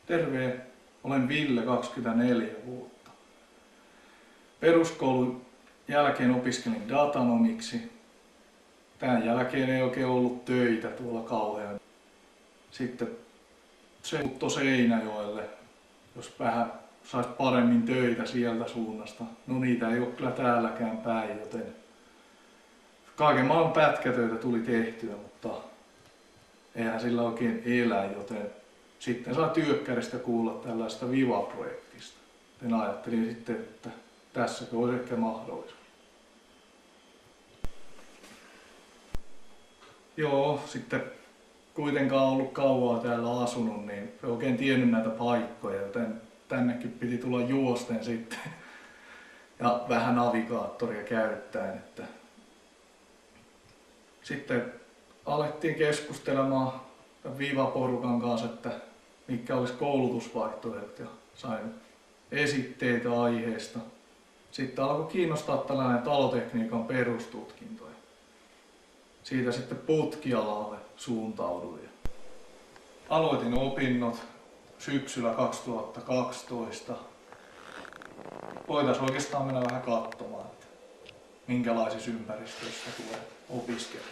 Terve, olen Ville, 24 vuotta. Peruskoulun jälkeen opiskelin datanomiksi. Tämän jälkeen ei oikein ollut töitä tuolla kauhean. Sitten se muuttoi Seinäjoelle, jos vähän saisi paremmin töitä sieltä suunnasta. No niitä ei ole kyllä täälläkään päin, joten kaiken maailman pätkätöitä tuli tehtyä, mutta eihän sillä oikein elä, joten sitten saa työkkäristä kuulla tällaista Viva-projektista. Joten ajattelin sitten, että tässäkö olisi ehkä mahdollisuus. Joo, sitten kuitenkaan ollut kauaa täällä asunut, niin en oikein tiennyt näitä paikkoja, joten tännekin piti tulla juosten sitten. Ja vähän navigaattoria käyttäen. Että sitten alettiin keskustelemaan Viva-porukan kanssa, että mitkä olisi koulutusvaihtoehdot, ja sain esitteitä aiheesta. Sitten alkoi kiinnostaa tällainen talotekniikan perustutkinto. Siitä sitten putkialalle suuntauduin. Aloitin opinnot syksyllä 2012. Voitaisiin oikeastaan mennä vähän katsomaan, että minkälaisissa ympäristöissä tulee opiskella.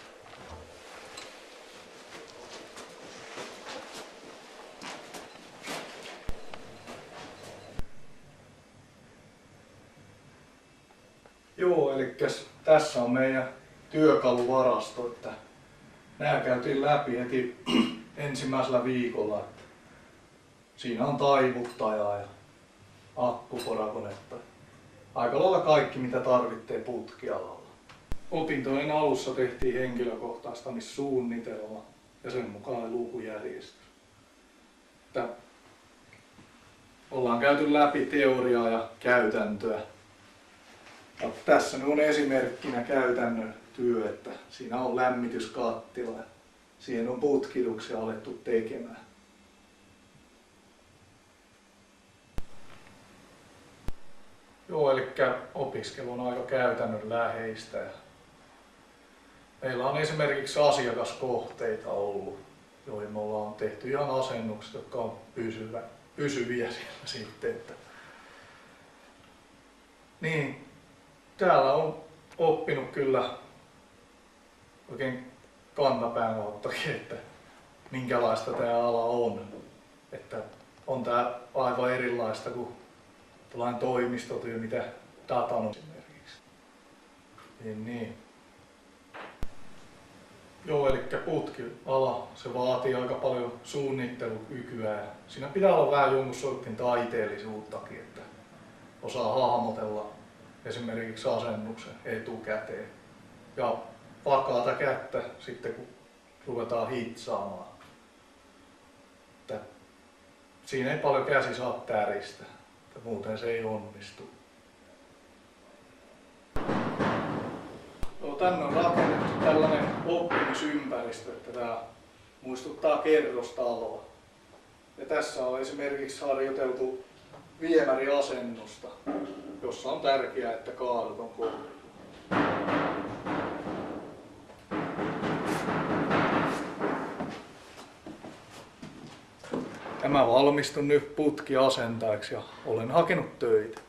Joo, eli tässä on meidän työkaluvarasto, että nämä käytiin läpi heti ensimmäisellä viikolla. Että siinä on taivuttajaa ja akkuporakonetta. Aika lailla kaikki, mitä tarvitsee putkialalla. Opintojen alussa tehtiin henkilökohtaistamissuunnitelma ja sen mukaan lukujärjestys. Että ollaan käyty läpi teoriaa ja käytäntöä. Ja tässä on esimerkkinä käytännön työ, että siinä on lämmityskattila ja siihen on putkituksia alettu tekemään. Joo, eli opiskelu on aika käytännönläheistä. Ja meillä on esimerkiksi asiakaskohteita ollut, joihin me ollaan tehty ihan asennukset, jotka on pysyviä siellä sitten. Että niin, täällä on oppinut kyllä oikein kantapään kauttakin, että minkälaista tämä ala on. Että on tää aivan erilaista kuin tällainen toimistotyö, mitä datan esimerkiksi. Niin. Joo, eli putkiala, se vaatii aika paljon suunnittelukykyä ja siinä pitää olla vähän jonkun sortin taiteellisuuttakin, että osaa hahmotella esimerkiksi asennuksen etukäteen ja vakaata kättä sitten kun ruvetaan hitsaamaan. Että siinä ei paljon käsi saa täristä, että muuten se ei onnistu. No, tänne on rakennettu tällainen oppimisympäristö, että tämä muistuttaa kerrostaloa. Ja tässä on esimerkiksi harjoiteltu viemäriasennusta, jossa on tärkeää, että kaadut on kohdallaan. Mä valmistun nyt putkiasentajaksi ja olen hakenut töitä.